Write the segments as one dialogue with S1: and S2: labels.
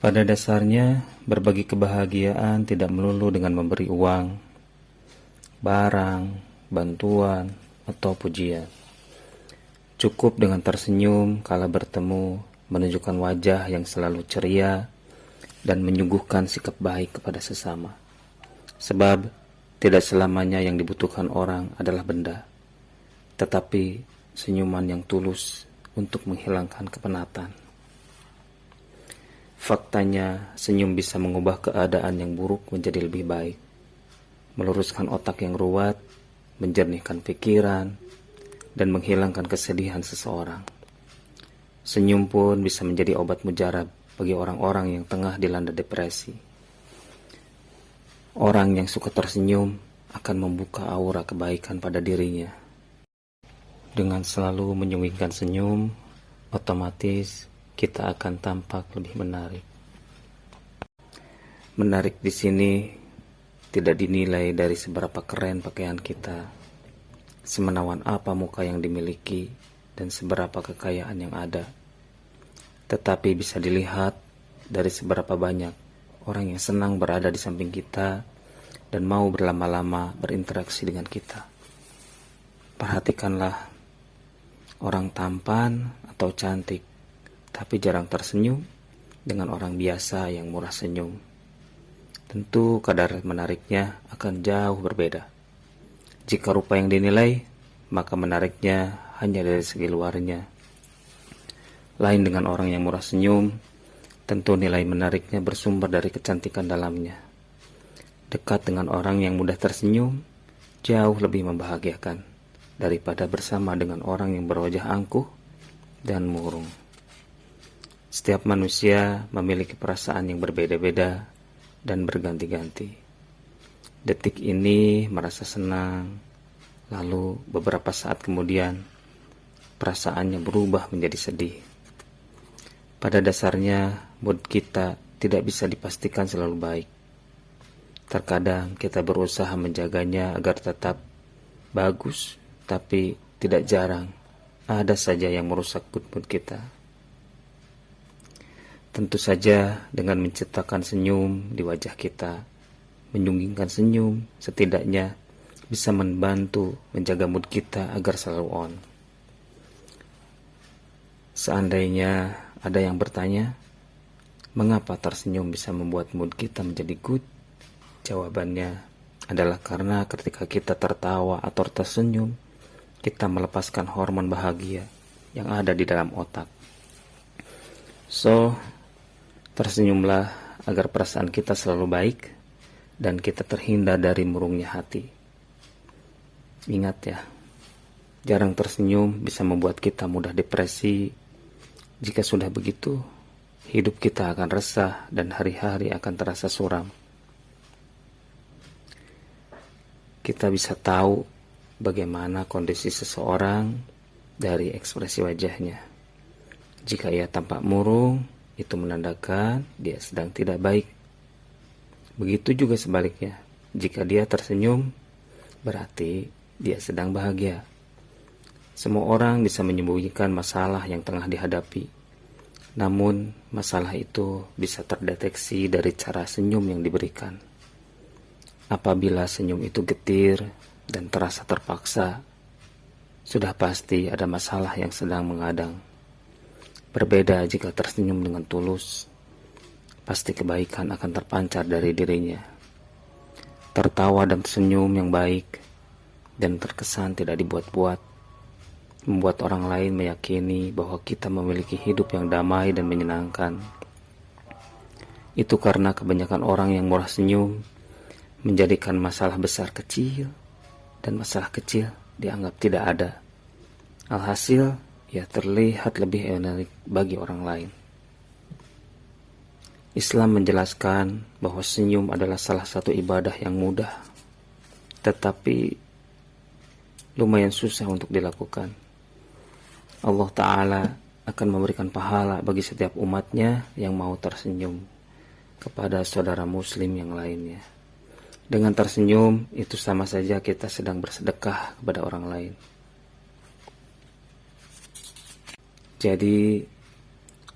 S1: Pada dasarnya, berbagi kebahagiaan tidak melulu dengan memberi uang, barang, bantuan, atau pujian. Cukup dengan tersenyum kala bertemu, menunjukkan wajah yang selalu ceria, dan menyuguhkan sikap baik kepada sesama. Sebab, tidak selamanya yang dibutuhkan orang adalah benda, tetapi senyuman yang tulus untuk menghilangkan kepenatan. Faktanya, senyum bisa mengubah keadaan yang buruk menjadi lebih baik, meluruskan otak yang ruwet, menjernihkan pikiran, dan menghilangkan kesedihan seseorang. Senyum pun bisa menjadi obat mujarab bagi orang-orang yang tengah dilanda depresi. Orang yang suka tersenyum akan membuka aura kebaikan pada dirinya. Dengan selalu menyuguhkan senyum, otomatis kita akan tampak lebih menarik. Menarik di sini tidak dinilai dari seberapa keren pakaian kita, semenawan apa muka yang dimiliki, dan seberapa kekayaan yang ada. Tetapi bisa dilihat dari seberapa banyak orang yang senang berada di samping kita dan mau berlama-lama berinteraksi dengan kita. Perhatikanlah, orang tampan atau cantik tapi jarang tersenyum dengan orang biasa yang murah senyum. Tentu kadar menariknya akan jauh berbeda. Jika rupa yang dinilai, maka menariknya hanya dari segi luarnya. Lain dengan orang yang murah senyum, tentu nilai menariknya bersumber dari kecantikan dalamnya. Dekat dengan orang yang mudah tersenyum, jauh lebih membahagiakan daripada bersama dengan orang yang berwajah angkuh dan murung. Setiap manusia memiliki perasaan yang berbeda-beda dan berganti-ganti. Detik ini merasa senang, lalu beberapa saat kemudian perasaannya berubah menjadi sedih. Pada dasarnya, mood kita tidak bisa dipastikan selalu baik. Terkadang kita berusaha menjaganya agar tetap bagus, tapi tidak jarang ada saja yang merusak mood kita. Tentu saja dengan menciptakan senyum di wajah kita, menyunggingkan senyum setidaknya bisa membantu menjaga mood kita agar selalu on. Seandainya ada yang bertanya, mengapa tersenyum bisa membuat mood kita menjadi good? Jawabannya adalah karena ketika kita tertawa atau tersenyum, kita melepaskan hormon bahagia yang ada di dalam otak. So, tersenyumlah agar perasaan kita selalu baik dan kita terhindar dari murungnya hati. Ingat ya, jarang tersenyum bisa membuat kita mudah depresi. Jika sudah begitu, hidup kita akan resah dan hari-hari akan terasa suram. Kita bisa tahu bagaimana kondisi seseorang dari ekspresi wajahnya. Jika ia tampak murung, itu menandakan dia sedang tidak baik. Begitu juga sebaliknya, jika dia tersenyum, berarti dia sedang bahagia. Semua orang bisa menyembunyikan masalah yang tengah dihadapi. Namun, masalah itu bisa terdeteksi dari cara senyum yang diberikan. Apabila senyum itu getir dan terasa terpaksa, sudah pasti ada masalah yang sedang mengadang. Berbeda jika tersenyum dengan tulus, pasti kebaikan akan terpancar dari dirinya. Tertawa dan senyum yang baik dan terkesan tidak dibuat-buat, membuat orang lain meyakini bahwa kita memiliki hidup yang damai dan menyenangkan. Itu karena kebanyakan orang yang murah senyum menjadikan masalah besar kecil dan masalah kecil dianggap tidak ada. Alhasil, ia terlihat lebih menarik bagi orang lain. Islam menjelaskan bahwa senyum adalah salah satu ibadah yang mudah, tetapi lumayan susah untuk dilakukan. Allah Ta'ala akan memberikan pahala bagi setiap umatnya yang mau tersenyum kepada saudara muslim yang lainnya. Dengan tersenyum, itu sama saja kita sedang bersedekah kepada orang lain. Jadi,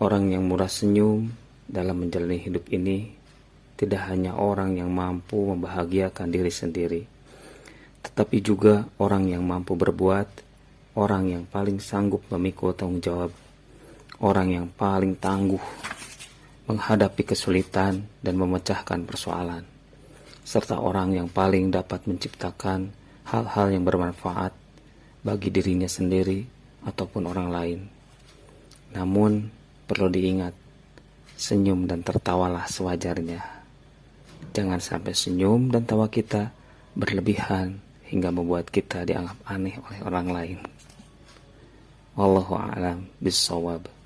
S1: orang yang murah senyum dalam menjalani hidup ini tidak hanya orang yang mampu membahagiakan diri sendiri, tetapi juga orang yang mampu berbuat, orang yang paling sanggup memikul tanggung jawab, orang yang paling tangguh menghadapi kesulitan dan memecahkan persoalan, serta orang yang paling dapat menciptakan hal-hal yang bermanfaat bagi dirinya sendiri ataupun orang lain. Namun, perlu diingat, senyum dan tertawalah sewajarnya. Jangan sampai senyum dan tawa kita berlebihan hingga membuat kita dianggap aneh oleh orang lain. Wallahu a'lam bishawab.